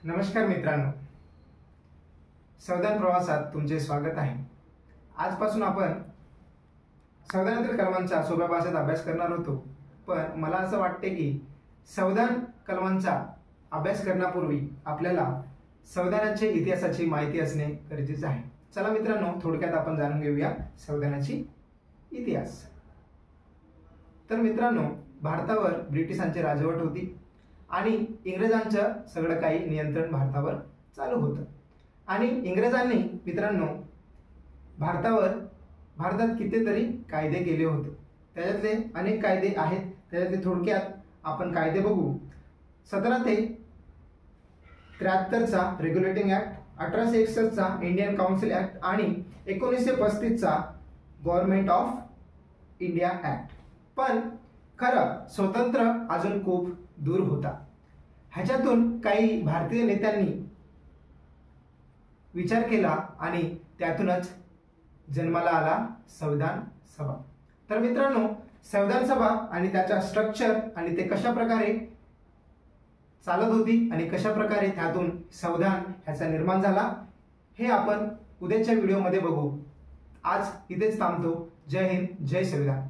नमस्कार मित्रांनो, संविधान प्रवासात तुमचे स्वागत आहे। आजपासून आपण संविधानातील कलमांचा सोप्या भाषेत अभ्यास करणार होतो, पण मला असं वाटते की संविधान कलमांचा अभ्यास करण्यापूर्वी आपल्याला संविधानाच्या इतिहासाची माहिती असणे गरजेचे आहे। चला मित्रांनो, थोडक्यात आपण जाणून घेऊया संविधानाची इतिहास। तर मित्रांनो, भारतावर ब्रिटिशांची राजवट होती आणि इंग्रजांचं सगळं काही नियंत्रण भारतावर चालू होतं। आणि इंग्रजांनी मित्रांनो भारतात कितीतरी कायदे केले होते। त्याच्यातले अनेक कायदे आहेत, त्याच्यातले थोडक्यात आपण कायदे बघू। 1773 चा रेग्युलेटिंग ऍक्ट, 1861 चा इंडियन काउन्सिल ऍक्ट आणि 1935 चा गव्हर्नमेंट ऑफ इंडिया ऍक्ट। पण खरं स्वतंत्र अजून खूप दूर होता। ह्याच्यातून काही भारतीय नेत्यांनी विचार केला आणि त्यातूनच जन्माला आला संविधान सभा। तर मित्रांनो, संविधान सभा आणि त्याचा स्ट्रक्चर आणि ते कशा प्रकारे चालत होती आणि कशा प्रकारे त्यातून संविधान ह्याचा निर्माण झाला हे आपण उद्याच्या व्हिडिओमध्ये बघू। आज इथेच थांबतो। जय हिंद, जय संविधान।